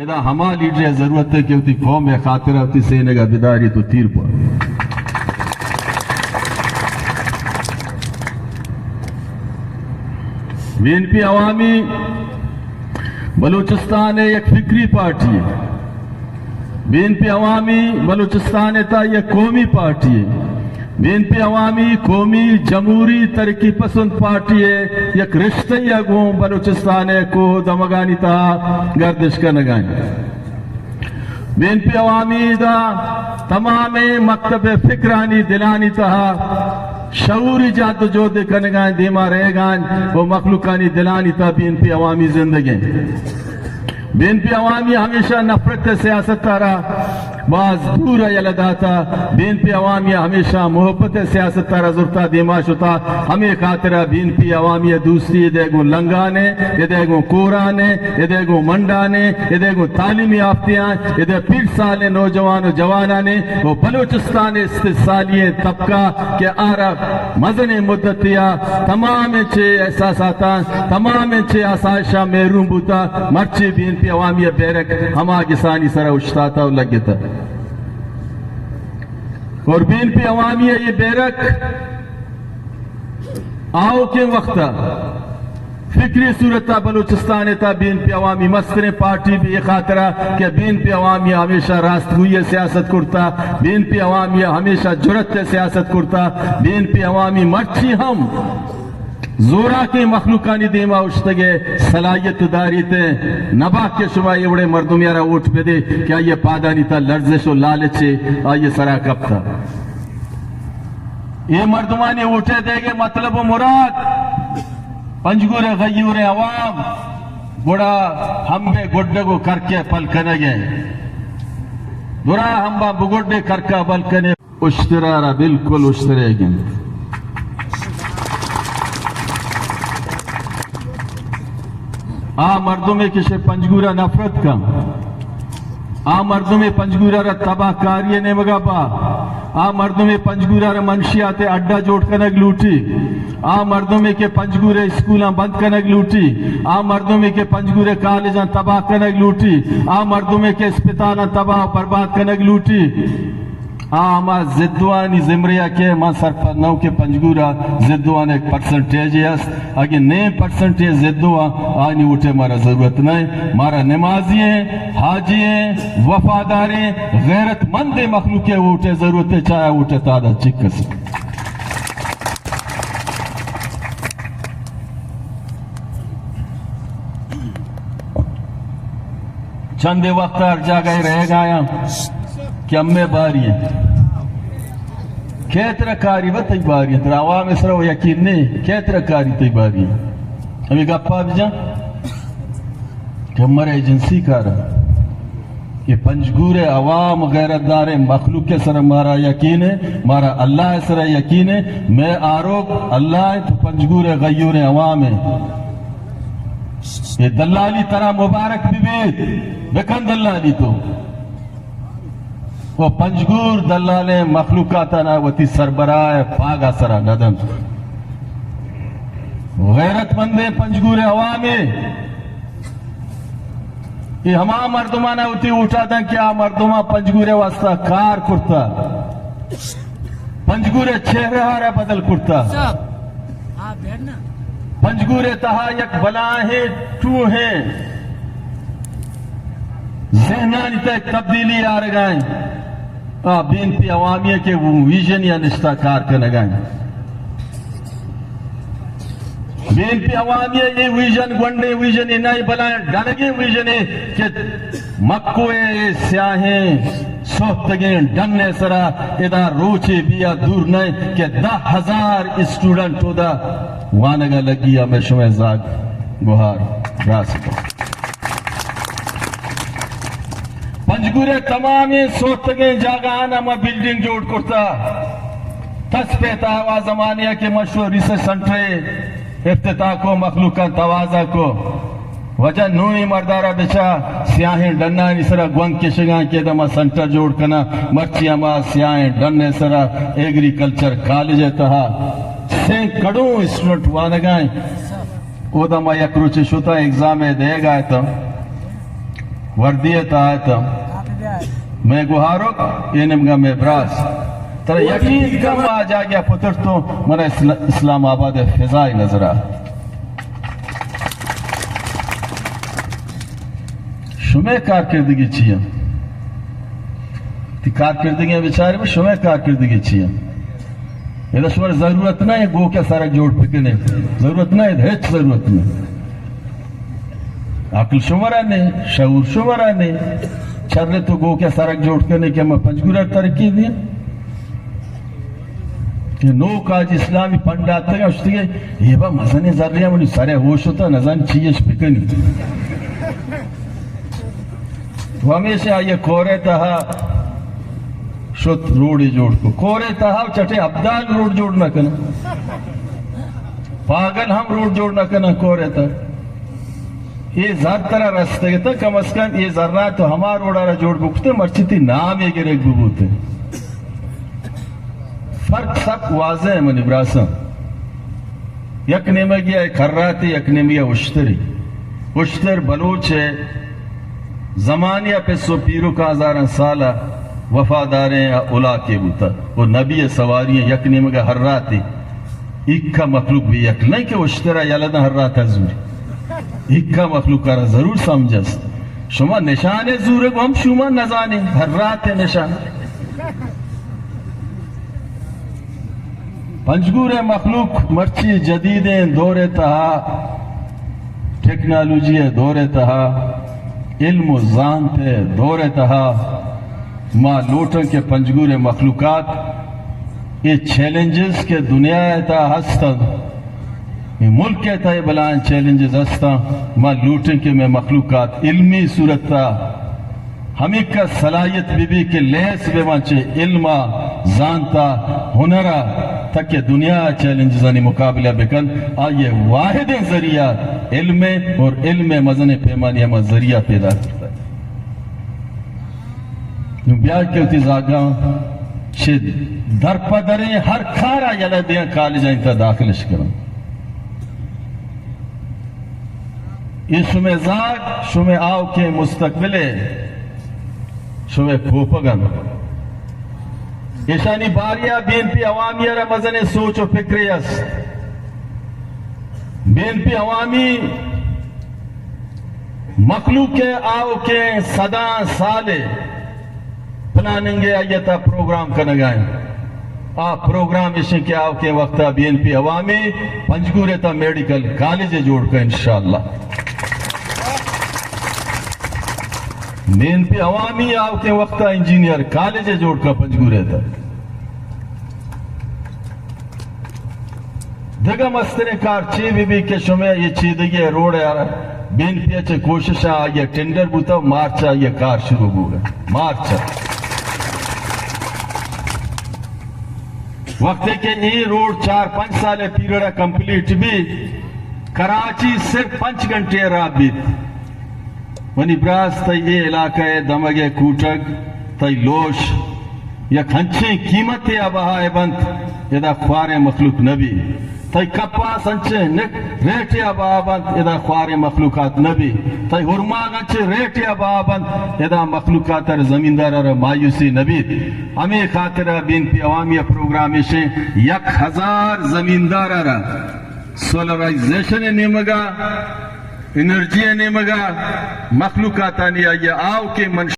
اذا ہما لیڈر ضرورت ہے کہ ہوتی قوم خاطرہ ہوتی سینے کا بیداری تو تیر پر بی این پی عوامی بلوچستان ایک فکری پارٹی ہے. بی این پی عوامی بلوچستان تا یک قومی پارٹی ہے. بی این پی عوامی قومی جمہوری ترقی پسند پارٹی ہے. یک رشتہ گوں بلوچستان کو دمگانی تا گردش کا نگانی. بی این پی عوامی دا تمام مکتب فکرانی دلانی تہا شعوری جاد جو کنگان دیما رہے گان وہ مخلوقانی دلانی تا بی این پی عوامی زندگی. بی این پی عوامی ہمیشہ نفرت سیاست تارا بعض دور یلداتا. بی این پی عوامی ہمیشہ محبت سیاست تارا زرتا دیما شتا. ہمیں خاطرہ بی این پی عوامی دوسری دیگو لنگانے دیگو کورانے دیگو منڈانے دیگو تعلیمی یافتیاں دے پیر سال نوجوان و جوانانے وہ بلوچستان استثالی طبقہ کے آرہ مزن مدتیا تمام چھے احساساتا تمام چھے آسائشہ محروم بوتا مرچے بی این پی عوامی بیرک ہما گسانی سرہ اشتاتا و لگتا. اور بی این پی عوامی یہ بیرک آؤ کے وقتا فکری صورتہ بلوچستان تا بی این پی عوامی مستر پارٹی بھی خاطرہ کہ بی این پی عوامی ہمیشہ راست ہوئی سیاست کرتا. بی این پی عوامی ہمیشہ جرت سیاست کرتا. بی این پی عوامی مرچی ہم زورا کے مخلوقانی دیما اشتگے صلاحیت داری تے نبا کے شما یہ بڑے مردم یارا ووٹ پہ دے کیا یہ پادانی تا لرزش و لالچے آئیے سرا کب تھا. یہ مردمانی ووٹے دے گے مطلب و مراد پنجگور غیور عوام بڑا ہم بے گڈے کو کر کے پل کنگے برا ہم با بگڈے کرکا بل کنے اشترارا بالکل اشترے گن. مردوں میں کسی پنجگورہ نفرت کا مردوں میں پنجگورہ را تباہ کاری نے مگا پا مردوں میں پنجگورہ را منشیات اڈا جوڑ کنگ لوٹی مردوں میں کہ پنجگورے اسکولاں بند کنگ لوٹی مردوں میں کہ پنجگورے کالجاں تباہ کنگ لوٹی مردوں میں کہ اسپتالاں تباہ برباد کنگ لوٹی. ہما زدوانی زمریہ کے ماں سر پر نو کے پنجگورا زدوان ایک پرسنٹیج ہے. اگر نئے پرسنٹیج زدوان آنی اٹھے مارا ضرورت نہیں. مارا نمازی ہیں حاجی ہیں وفاداریں غیرت مند مخلوق ہے اٹھے ضرورت ہے چاہے اٹھے تادہ چکس. چند وقت ہر جاگہ رہ گایا کہ ہمیں باری ہیں کیترہ کاری با تی باری ہیں تر عوام اس رہا وہ یقین نہیں کیترہ کاری تی باری ہیں. ہمیں گپا بھی جان کہ ہمارے ایجنسی کارا کہ پنجگور عوام غیرت دار مخلوق کے سر مارا یقین ہے مارا اللہ سر یقین ہے. میں آروگ اللہ تو پنجگور غیور عوام ہے. یہ دلالی طرح مبارک بھی بیت بکن دلالی تو وہ پنجگور دلالیں مخلوقاتانا وتی سربراہ پاگا سرا ندم غیرت مندے پنجگور عوامی یہ ہما مردمانا ہوتی اٹھا دیں کیا مردمہ پنجگور واسطہ کار کرتا پنجگور چہرہ ہارا بدل کرتا پنجگور تہا یک بلاہیں ٹو ہیں ذہنانی تا ایک تبدیلی آ رگائیں. بی این پی عوامی کے وہ ویژن یا نشتہ کار کنگائیں. بی این پی عوامی یہ ویژن گونڈے ویژن نائی بلائیں ڈنگیں ویژن کہ مکوے سیاہیں سوختگیں ڈننے سرا ادا روچے بیا دور نہیں کہ 10,000 اسٹوڈنٹ ہو دا وانگا لگی ہمیں شمع زاگ گوھار راستا. پنجگورے تمامی سوتگیں جاگانا ما بلڈنگ جوڑ کرتا تس پیتا ہوا زمانیہ کے مشہور ریسرچ سنٹرے افتتاح کو مخلوقاں توازہ کو وجہ نوئی مردارہ بچا سیاہیں ڈننا نسرہ گونگ کشگاں کے دما سنٹر جوڑ کنا مرچی اما سیاہیں ڈننے سرہ ایگریکلچر کالج تہا سینکڑوں اسٹوڈنٹ وانگائیں او دما یک روچے شتا ایگزام دے گا ہے تو وردی تاعتم میں گوہارو یہ نمگا میں براس ترہ یقین کم آ جا گیا پتر تو مرا اسلام آباد فضائی نظر آ شمع کارکردگی چیئے تی کارکردگی بیچارے میں شمع کارکردگی چیئے یہ شمار ضرورت نہ ہے گو کے سارک جوڑ پکنے ضرورت نہ ہے ہیچ ضرورت نہیں عقل شمرانے شعور شمرانے چرے تو گو کے سارک جوڑ کرنے کہ ہمیں پنجگورہ ترقی دیا کہ نو کاج اسلامی پنڈا آتا گا اس لیے یہ با مزنے ذریعہ منی سارے ہوش ہوتا نظان چیئے شپکنی وہ ہمیشہ آئیے کورے تہا شت روڑی جوڑ کو کورے تہا چٹے عبدال روڑ جوڑ نہ کنا پاگل ہم روڑ جوڑ نہ کنا کورے تہا یہ زر طرح رستے گئے تھا کم از کم یہ ذرہ تو ہمارا روڑا رہا جوڑ بکتے مرچی نام یہ گرے گبوتے فرق سب واضح ہے من ابراسم یک نیمہ گیا ایک خراتی یک نیمہ گیا اشتر بلوچ ہے زمانیہ پہ سو پیرو کا ہزارن سالہ وفاداریں اولا کے بوتا وہ نبی سواری ہیں یک نیمہ گیا خراتی ایک کا مخلوق بھی یک نہیں کہ اشترہ یلدن خرات ہے زوری ایک کا مخلوق کارا ضرور سمجھس شما نشان زور کو ہم شما نزانے ہر رات نشان پنجگور مخلوق مرچی جدید دور تہا ٹیکنالوجی دور تہا علم و زانت دور تہا ماں لوٹن کے پنجگور مخلوقات یہ چیلنجز کے دنیا تا ہستن ملک کہتا ہے بلان چیلنجز ہستا ماں لوٹن کے میں مخلوقات علمی صورت تا ہمیں کا صلاحیت بھی کہ لیس بے مانچے علمہ زانتا ہنرہ تک دنیا چیلنجزانی مقابلہ بکن آئیے واحد ذریعہ علم اور علم مزن پیمانی ہمیں ذریعہ پیدا کرتا ہے نو بیاج کے ہوتی زاگاں چھے در پدریں ہر کھارا یلہ دیاں کالجہ انتا داخلش کروں یہ شمع زاگ شمع آو کے مستقبلے شمع پوپگن ایشانی باریا بین پی عوامی رمضان سوچ و فکری اس بین پی عوامی مخلوق کے آو کے صدا سالے پلاننگے آیتا پروگرام کنگائیں پروگرام اسے کیا آو کے وقتا بین پی عوامی پنجگورتا میڈیکل کالج جوڑ کر انشاءاللہ بین پی عوامی آو کے وقتا انجینئر کالج جوڑ کر پنجگورتا دگا مستنے کار چی بھی کہ شمع یہ چیدگی روڑ ہے بین پی اچھے کوشش آئیے ٹینڈر بوتا مارچ آئیے کار شروع ہو گئے مارچ وقت ہے کہ یہ روڈ 4-5 سالے پیریڈ کمپلیٹ بھی کراچی صرف 5 گھنٹے راہ بیت ونی براز تا یہ علاقہ ہے دمگے کوٹک تا لوش یا کھنچیں قیمتیں ابہائے بند ادا خوار مخلوق نبی تائی کپا سنچے ریٹی ابا بند ادا خوار مخلوقات نبی تائی ہرماغ انچے ریٹی ابا بند ادا مخلوقات زمیندار اور مایوسی نبی ہمیں خاطرہ بین پی عوامی پروگرامی سے 1000 زمیندار را سولرائزیشن نیمگا انرجی نیمگا مخلوقات آنی آئیے آو کے منش